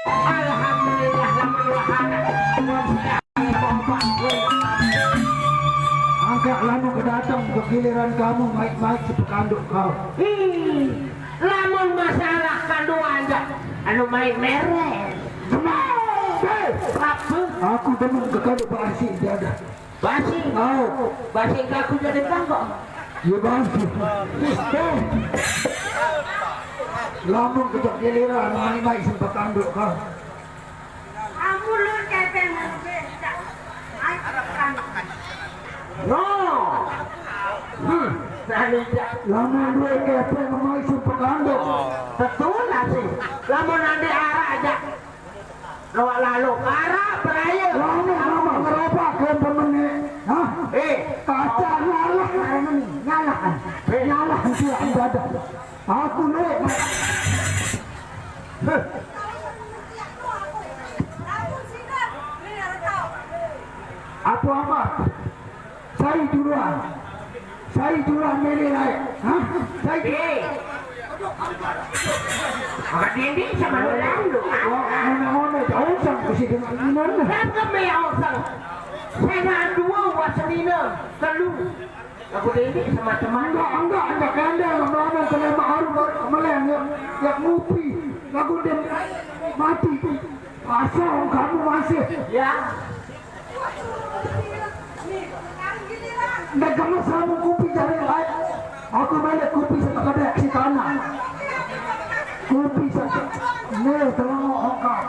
Alhamdulillah lamun wahana. Agak lama kedatang ke giliran kamu baik-baik sepekanduk kau. Lamun masalah kanduan anu main meren. Aku demen ke kanduk basi dada. Basi? Oh, basi kaku jadi kangkong. Ya basi. Lama ke giliran baik-baik sepekanduk kau. Kamu lu kepeng beca. Ai kanduk. No. Lama dua kepeng baik sepekanduk. Betul lah sih. Lamun nanti arah aja. Lalu arah beraya. Lama ngerobak ke pemennya. Hah? Kaca nyala nyala kan? Nyala itu yang dada. Aku naik. Apa? Saya duluan menilai. Hah? Agak dinding sama lalu. Mana jauh sang kasi dengan inan. Kenapa mau sang? Saya dua wasanina kalu. Aku dinding sama teman. Enggak kanda lama kena baru meleng yang ngupi. Lagu dia mati. Asal kamu masih. Ya. Nggak kamu sama kopi cari lain. Aku balik kopi sama kadek si tanah. Kopi sama nih telah mau angkat.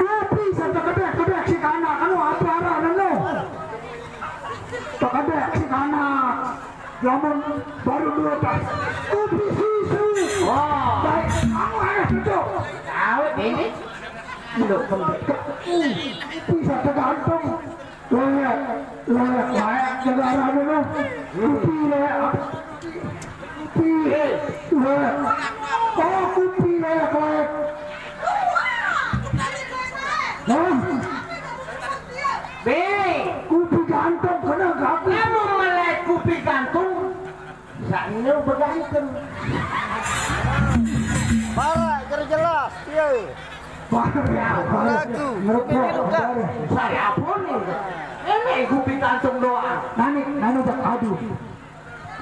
Kopi sama kadek si tanah. Anu apa arah nene? Tak kadek si tanah. Lamun baru 2 tas. Kopi susu. Oh. Baik, aku harus itu. Tahu ini? Loh, Kopi sama tergantung. Layak, negara mana? Kopi layak. Kopi layak. Oh, kopi layak. Nah, kopi gantung kena gapi. kamu melek kopi gantung. Sana bergantung. Parah, jelas, iya. Lagu. Saya pun ini kopi gantung doang. Nani tak adu.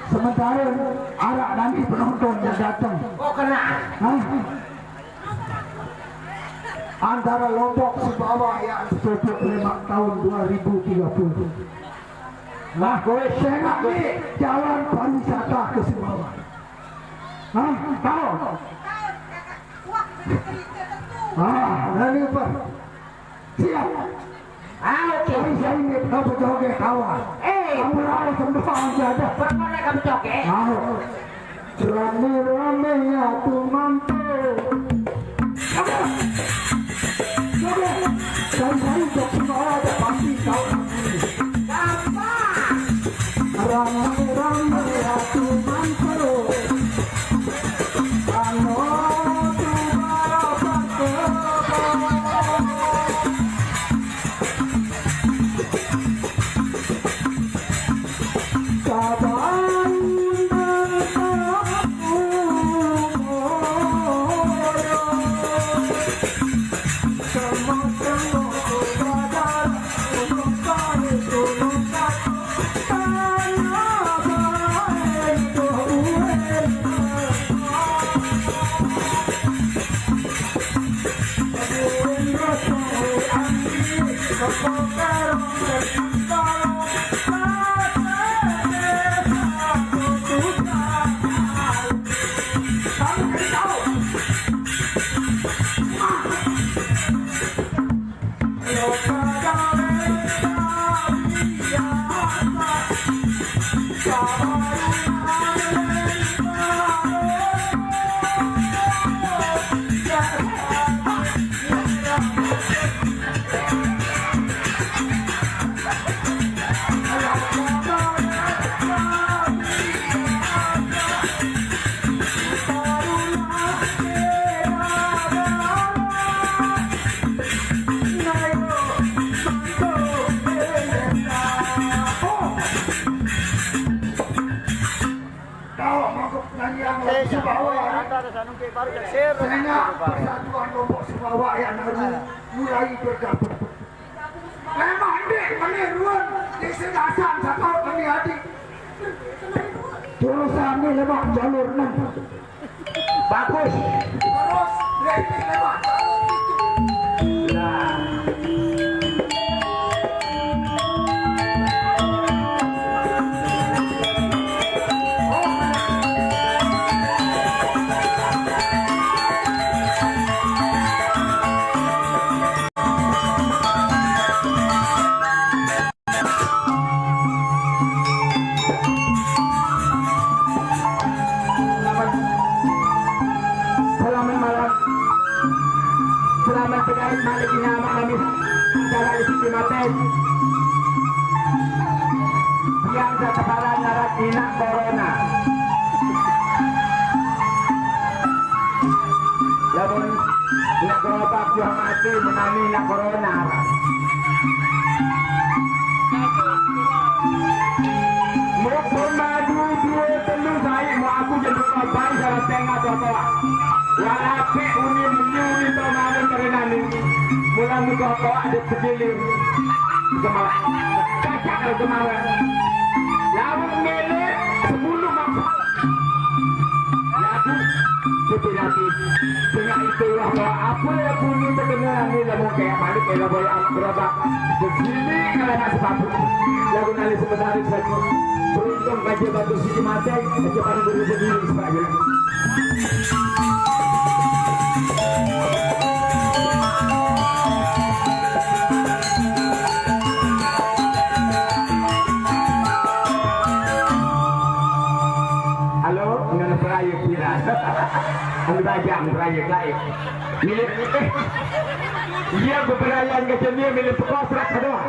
Sementara arak nanti penonton yang datang. Oh kena. Hah? Antara Lombok Sumbawa yang 25 tahun 2030. Nah, saya ini jalan pariwisata ke Sumbawa. Hah? Tahu? Nanti apa? Siap. Oke. Saya ini kenapa joget kawan? Kamu harus sembah jadah. Berapa kamu joget? Rame-rame ya tuh mantul. Joget. Saya jok semua ada pasti tahu. Gampang. Rame-rame ya tuh mantul. Persatuan Lombok Sumbawa awak yang mulai bergabung. Memang dek meniruan di sedasan satu kami adik. Jurusan ini lewat jalur 6. Bagus. Terus lagi lewat jalur itu. Nah. Selamat malam. Selamat berkait balik di nama kami secara istimewa. Yang seteparan narat ina corona. Namun nak gerobak yang mati menami nak corona. Mau maju dua telu saya mau aku jadi korban salah tengah totoa. Walape uni menyuri tomamu karena ni mula muka kau ada segilir gemala kacak ada gemala lalu mele 10 masalah lalu seperti dengan itu bahwa apa yang bunyi terkenal ni lalu kayak balik kayak boleh aku berubah begini kalau nak sepatu lalu nanti sebentar saja beruntung kaji batu sisi mati kaji pada diri sendiri sebagainya. Halo, dengan perayaan pira. Ang bajang perayaan lain. Milik dia berperayaan ke sini milik pekos rak kedua.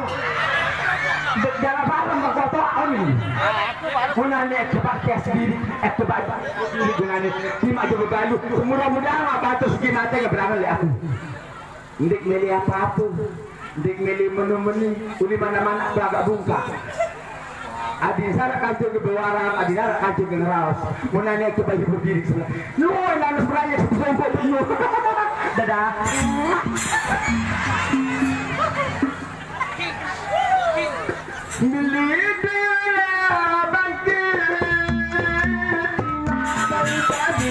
Dalam barang berkata ini. Punanya cepat kes diri, cepat diri gunanya. Lima coba bayu, mudah-mudahan apa tu segi mata yang berangan le aku. Ndik meli apa-apa, ndik meli menu-menu, uli mana-mana beragak bungka. Adi sana kancing ke bewaran, adi sana kancing ke ngeras. Munanya coba hidup diri sebelah. Lu nanus beraya sesuai penuh. Dadah. Milik dia bangkit, bangkit lagi.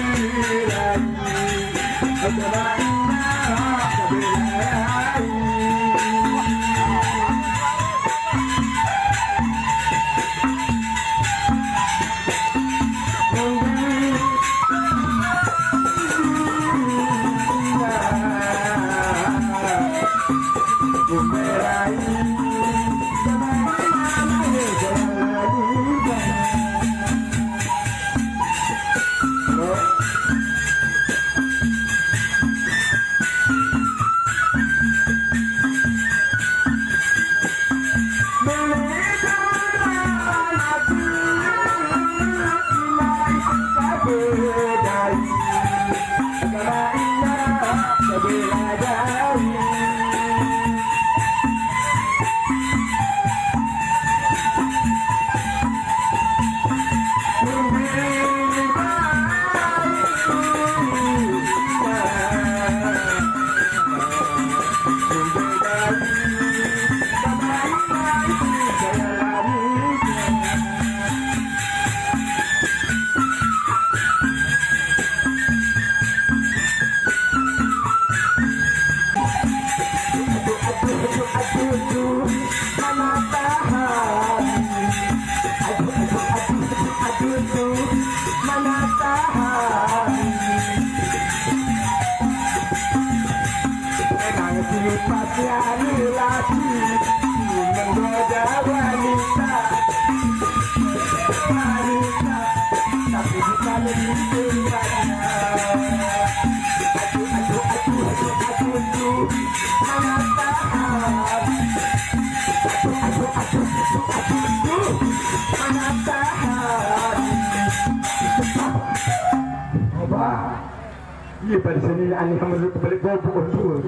Iya pada sini aneh menurut balik bobok dulu.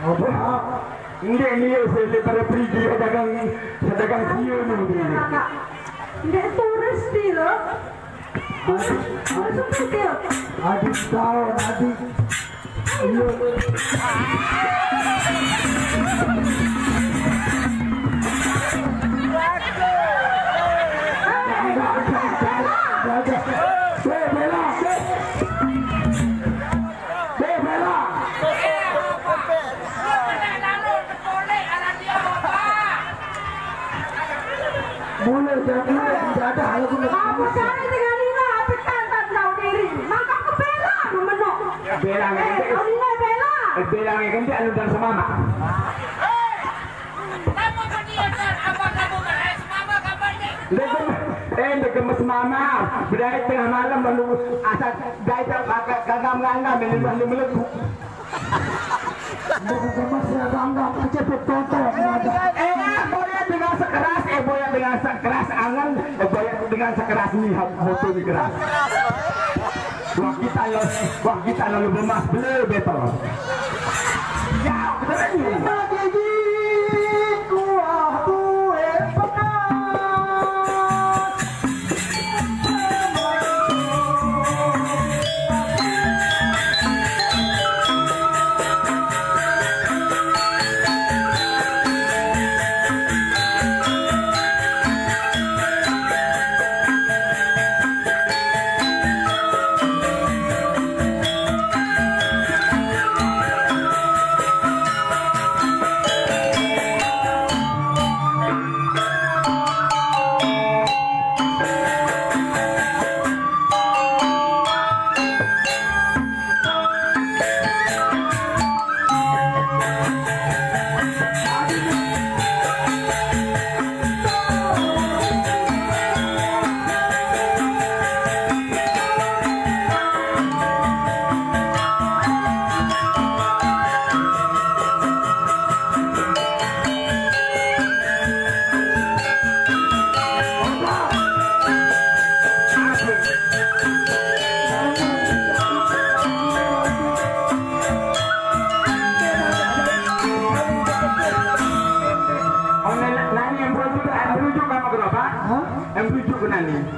Apa? Enggak ni saya pada pergi dagang siu ni. Enggak turis dia loh. Adik tahu adik Mulai jadi tidak ada hal yang Kamu cari dengan Nina, tekan tak tahu diri. Maka aku bela memenuk. Bela Kau Nina bela. bela ganti anu dan semama. Kamu berniatan apa kamu beres mama kabarnya? Ndek gemes mama, berdaya tengah malam lalu asal daya kagam-kagam melebu. masih anggap aja betul-betul Boya dengan sekeras, boya dengan sekeras angan, boya dengan sekeras ni motor ni keras. Wah kita lalu bemas beli betul. Ya, betul ni.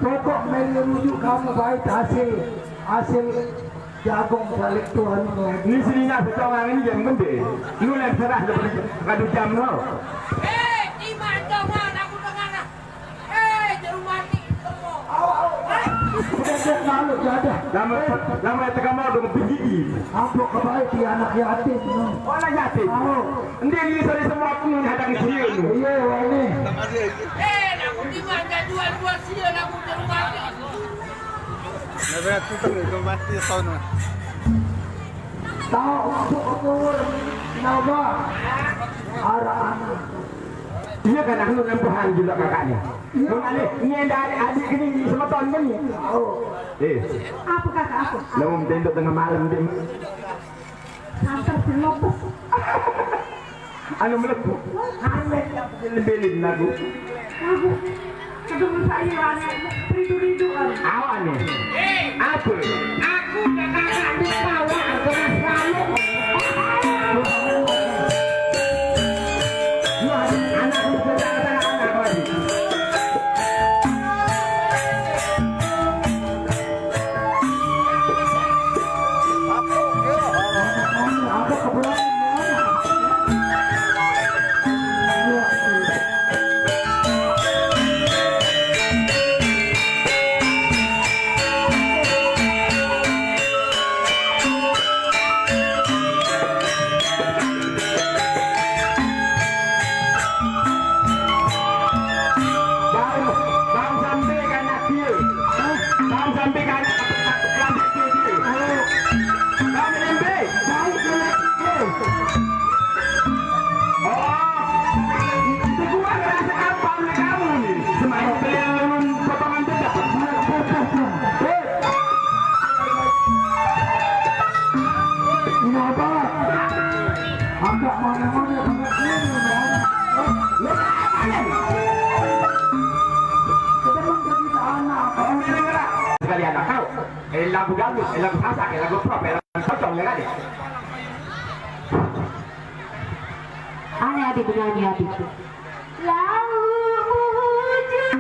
Pokok meli rujuk kamu baik hasil jagung balik Tuhan Ni sininya seorang ini yang gede. Lu yang serah seperti kadu jam no. Iman jangan aku dengar. Jeruk mati semua. sudah lalu ada Lama tekan mau dengan biji. amplop kebaik di anak yatim Oh anak yatim. Nanti ini sore semua pun hadang dia tu. iya ini Aku di mana jual sia aku jeruk mati. Nabet tutang itu mati sono. tahu umur naba arah anak Dia kan aku nempuhan juga kakaknya. Mengalih ni dari adik ini semua tahun ni. Apa kata aku? Lalu tenduk tengah malam dia. Antar dilopes. Anu melepuh. Aneh lebih lagu. Aku kedua saya anak rindu-rinduan. Awak ni. Apa? Aku dan kakak Dibawa ke lalu. Anak aku anak lagi. ada kebetulan Bang sampai kan nak dia. Bang sampai kan nak dia. Bang sampai. Gua rasa apa oleh kamu ni? Semalam belum potongan dedak. ini apa agak mana-mana Sekali anak kau, lagu dangdut, lagu sasak, lagu pop, lagu kocong ya kan? Aneh adik bernyanyi adik. Lalu wujud.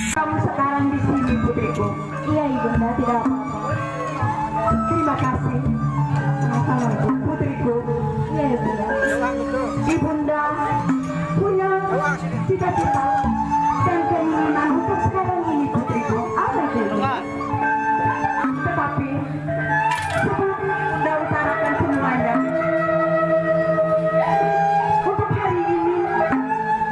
Kamu sekarang di sini, putriku. Iya, ibunda, tidak apa-apa. Terima kasih. Assalamualaikum, putriku. Iya, ibunda. Ibunda punya cita-cita dan keinginan untuk sekarang ini, putriku. Apa itu? Tetapi sebelum Ibunda utarakan semuanya, untuk hari ini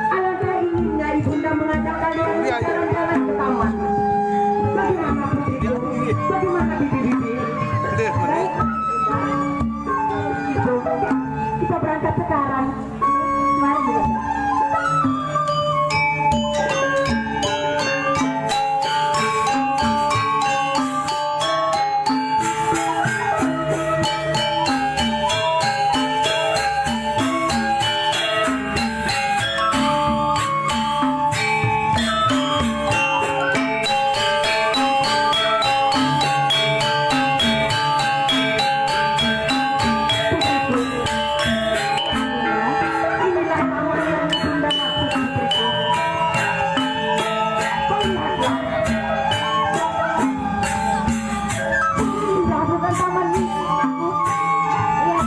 alangkah inginnya Ibunda mengajak kalian jalan-jalan ke taman. Bagaimana putriku? Bagaimana bibi-bibi? Baik. Itu kita berangkat sekarang. Mari Ibunda. Inilah taman yang Ibunda maksud, putriku. Kau lihatlah. Indah bukan taman ini, aku. Iya,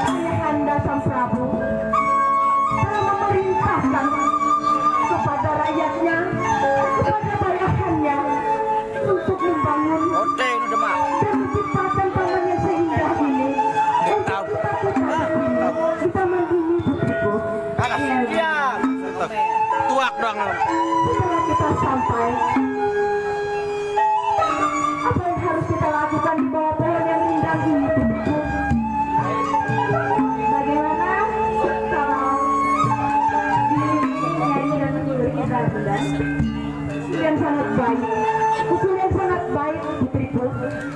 Ayahanda Sang Prabu telah memerintahkan kepada rakyatnya, kepada bawahannya untuk membangun dan menciptakan taman yang seindah ini. Untuk kita putar di taman ini, putriku. Iya, Tuak dong. setelah kita sampai, apa yang harus kita lakukan di bawah pohon yang rindang ini, putriku? Bagaimana kalau dinyanyi dan mengiringi Ibunda? Usul yang sangat baik, usul yang sangat baik, putriku.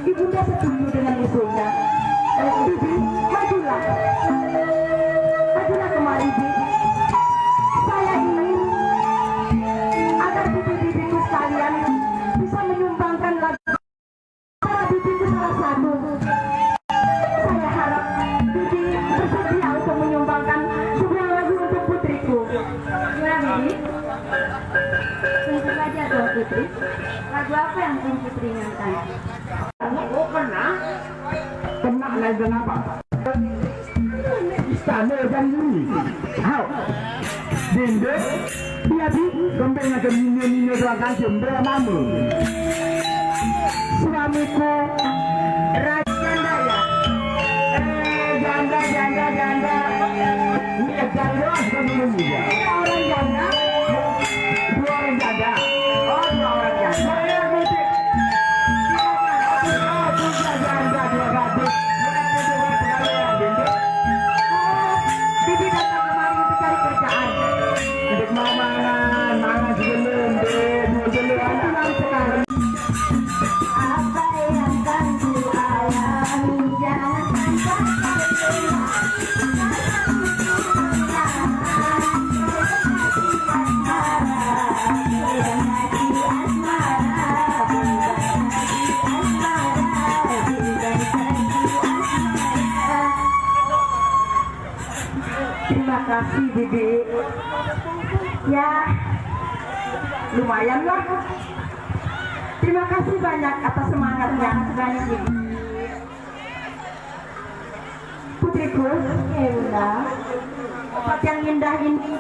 Ibunda setuju dengan usulnya. Bibi, majulah, majulah kemari, Bibi. Saya ingin agar bibi-bibiku sekalian bisa menyumbangkan lagu para bibiku salah satu. Saya harap bibi bersedia untuk menyumbangkan sebuah lagu untuk putriku. Gimana, Bibi? Tentu saja, Tuan Putri. Lagu apa yang Tuan Putri inginkan? Oh, kena lagu apa? Istana dan ini. Hau. Dinde, dia di gembengnya ke minyo-minyo doang kan jembel mamu. Suamiku Raja Janda ya. Janda. Ini janda bukan minum juga. Orang janda. Dua orang janda. Oh, dua orang janda. Saya gitu. Oh, tiga janda, dua gadis. Bibi datang kemari untuk cari kerjaan. Untuk mana sebelum dua jele anak sekarang. Apa yang kan ku alami, jangan sampai terima kasih, Bibi. Ya, lumayan lah. Terima kasih banyak atas semangatnya. Banyak, Bibi. Putriku, ya Bunda, tempat yang indah ini